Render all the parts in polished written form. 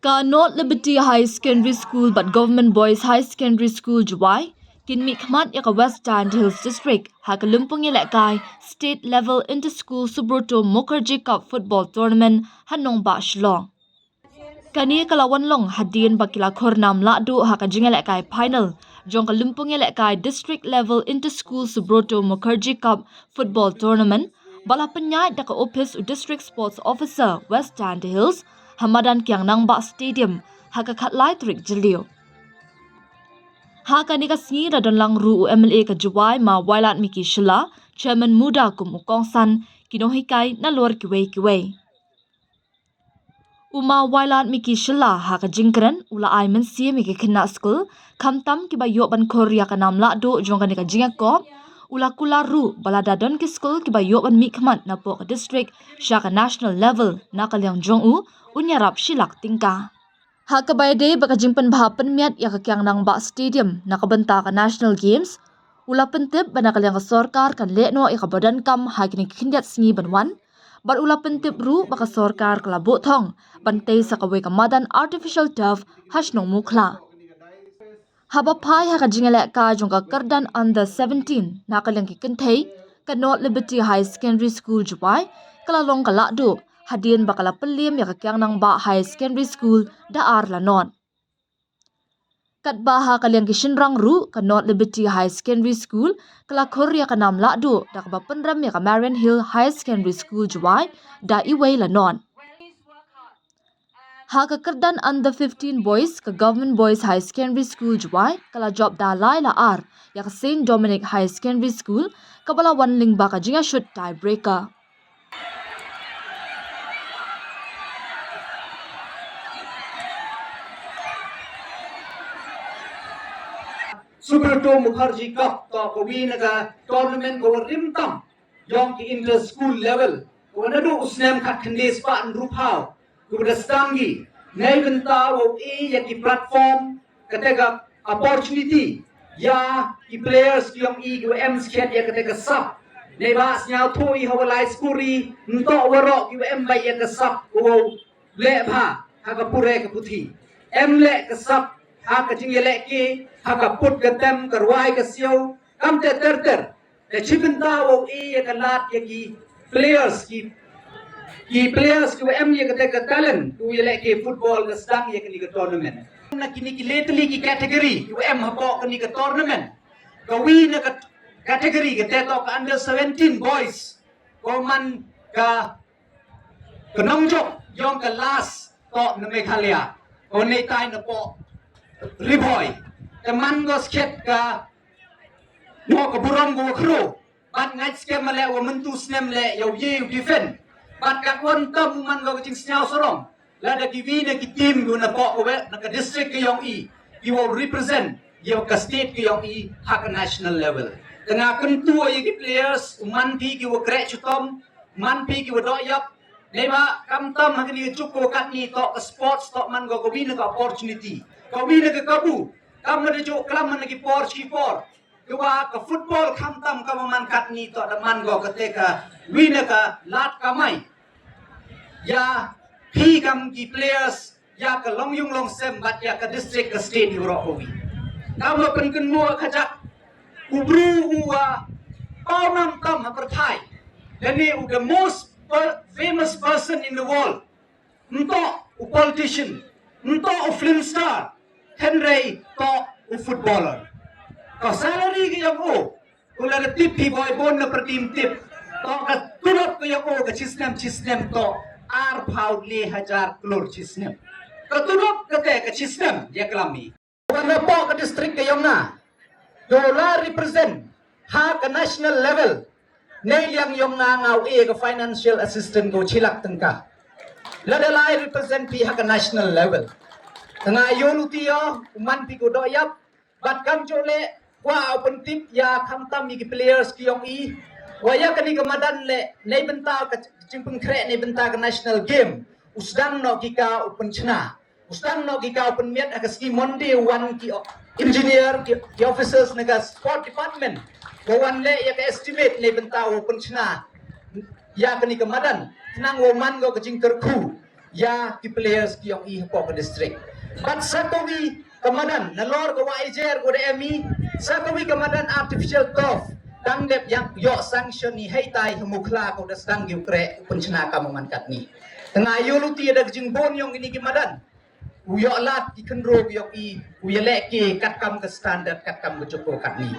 Ka North Liberty High Secondary School but Government Boys High Secondary School Jowai, kin mikmat ya ka West Stand Hills District, ha ka lumpung ya kai state level inter-school Subroto Mukherjee Cup football tournament hanong ba Shillong. Kani kalawan long hadian bakila khornam ladu ha ka jinga kai final, jong ka lumpung ya kai district level inter-school Subroto Mukherjee Cup football tournament, bala penyait da ka office u district sports officer West Stand Hills, Hamadan Kiang Nangba Stadium, haka katlai trik jelio. Haka ni ka singi radon lang ru MLA ka Jowai ma wailat miki Syllad, chairman muda kum ukongsan, kinohikai na luar kiwei. Uma wailat miki Syllad haka jingkren, ula ai mensia miki kena school, kamtam kiba yok ban Korea ka nam lakdo jong ka ni ka jingakop, ula kula ru balada don ki school kiba yok ban mikmat na po ka district, syaka national level, na kalyang jong unyarap silak tingka. Hakabayade baka jimpan bahapan miat ya kakyang nang ba stadium nakabenta ka national games. Ula pentip ba nakalyang ka sorkar kan lekno ikabadan kam hagini kindiat singi banwan. Bar ula pentip ru baka sorkar kalabo thong bantay sa kaway kamadan artificial turf hasnong mukla. Habapai haka jingalek ka jong ka kardan under 17 nakalyang kikintay ka North Liberty High Secondary School Jowai kalalong kalakdo. Hadian bakala pelim ya kakyang nang ba high secondary school daar lanon. Kat baha kaliang kishinrang ru ka North Liberty High Secondary School kala Korea ka nam lakdo da ka penram ya ka Marian Hill High Secondary School Jowai da iway lanon. Ha ka kerdan under 15 boys ka Government Boys High Secondary School Jowai kala job da lai la ar ya ka St. Dominic High Secondary School kabala wanling ba ka jinga shoot tiebreaker. Subroto Mukherjee Cup to ko win ka tournament ko rimtam yong ki inter school level ko na do usnem khat khandes pa an ruphaw ko da stangi nei benta wo ya ki platform katega opportunity ya ki players yong ko m skhet ya katega sap nei ba snyao thoi hawalai skuri nto waro ki m bai ya ka sap ko le pha ha ka pure ka puthi m le ka sap ha ka jingle ki haka put gatem karwai ka siau kam te ter te chibinta wo ya ka lat ya ki players ki players ki em ya ka te ka talent tu ya le ki football ka stang ya ka ni ka tournament na kini ki lately ki category ki em ha po ka ni ka tournament ka wi na ka category ka te to ka under 17 boys ko man ka nongjok yong ka last to na Meghalaya o nei tai na po riboy teman go sket ka mo ka burong go khro bat ngai skem male wo mentu snem le yo ye defend bat ka won tam man go ching snyao sorong la da ki vi na ki team go na po we na ka district ki yong i you will represent yo ka state ki yong i ha ka national level tanga kun tu ye ki players man pi ki wo kre chutom man pi ki wo do yap nei ba kam tam ha ki chuk ko kat ni to ka sports to man go vi na ka opportunity ko vi na ka kabu kam ada jo kelam mana ki por kewa ka football kam tam ka man kat ni to da man go ketika wina ka lat kamai ya phi kam ki players ya ka long yung long sem bat ya ka district ka state ro owi kam lo pen kun mo khajak ubru uwa pawnam tam ha perthai dani the most famous person in the world nto u politician nto u film star Henry to u footballer. Kau salary ke yang kula da tip pi boy bon na per team tip. To ka turut ko yang ka chisnem to ar pound le 1000 klor chisnem. Ka turut ka te ka chisnem ya klami. Wana po ka district ke yang na. Dola represent ha ka national level. Nei yang yong na ngau ka financial assistant ko chilak tengka. La dalai represent pi ha ka national level. Tengah yolutia uman pi ko doyap bat kam jole wa open tip ya kam tam ni players ki yong i wa ya kani kamadan le nei benta ka chimpung kre nei benta ka national game usdan no ki ka open chna usdan no ki ka open miat ka ski monde one ki engineer ki officers naga sport department ko wan le ya ka estimate nei benta open chna ya kani kamadan nang wo man go ka jingker khu ya ki players ki yang I pok district. But sakawi kamadan nalor ko waijer ko de emi sakawi kamadan artificial turf dang dep yang yo sanction ni hai tai humukla ko das dang yu kre punchna kamangan kat ni. Tengah yuluti ada jingbon yang ini kimadan. Uyo lat ki kendro yo I uyelek ki kat kam ke standard kat kam ke cukup kat ni.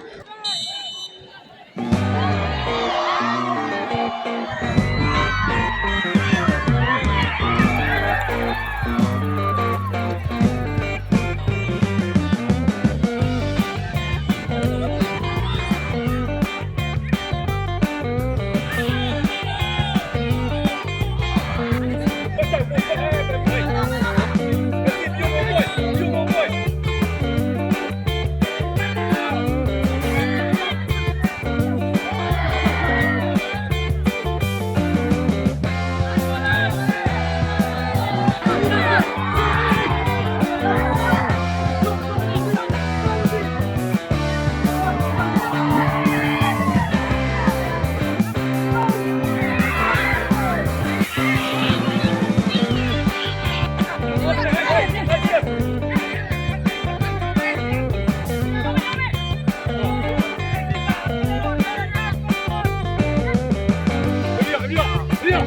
Viens, viens,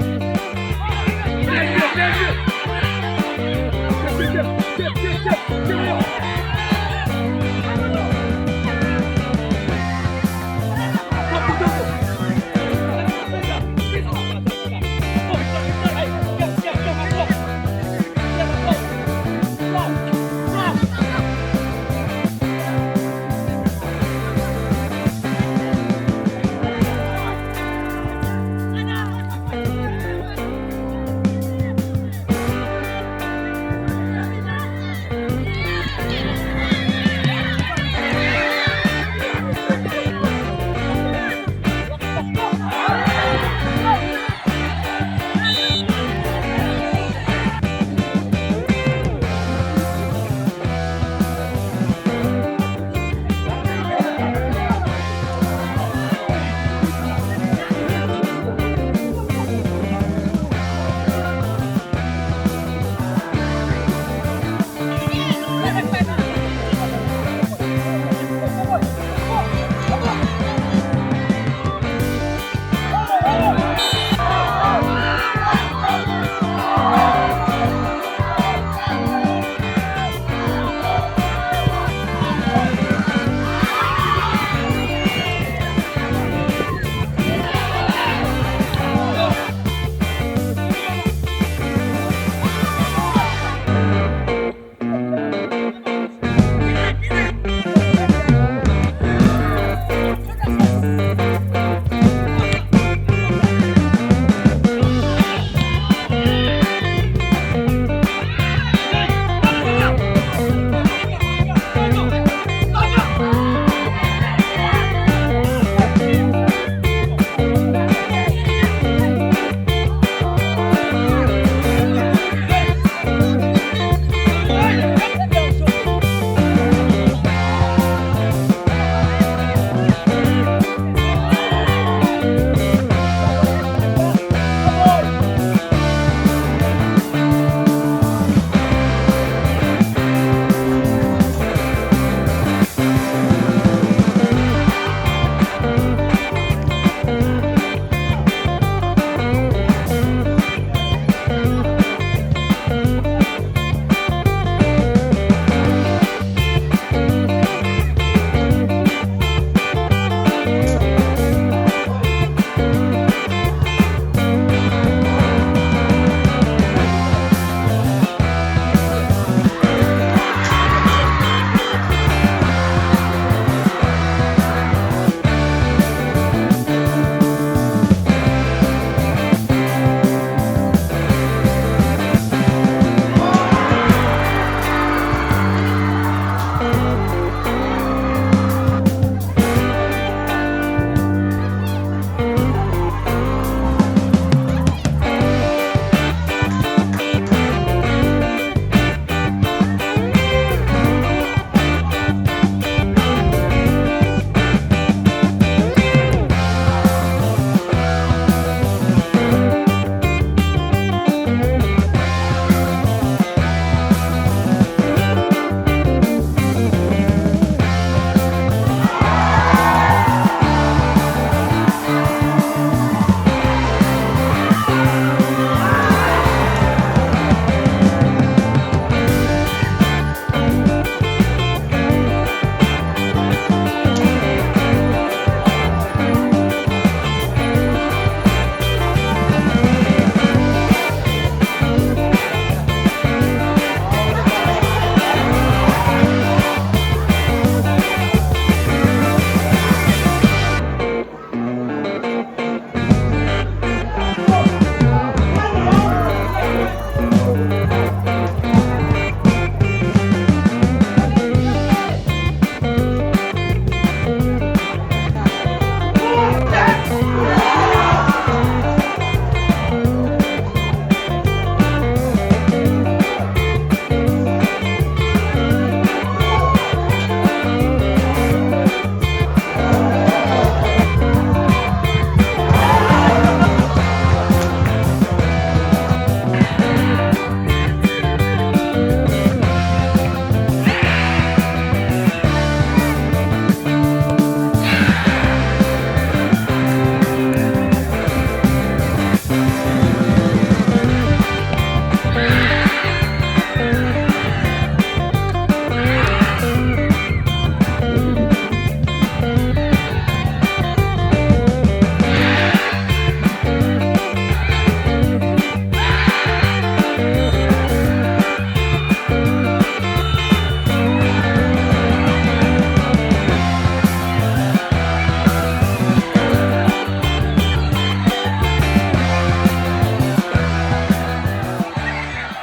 viens, viens, viens.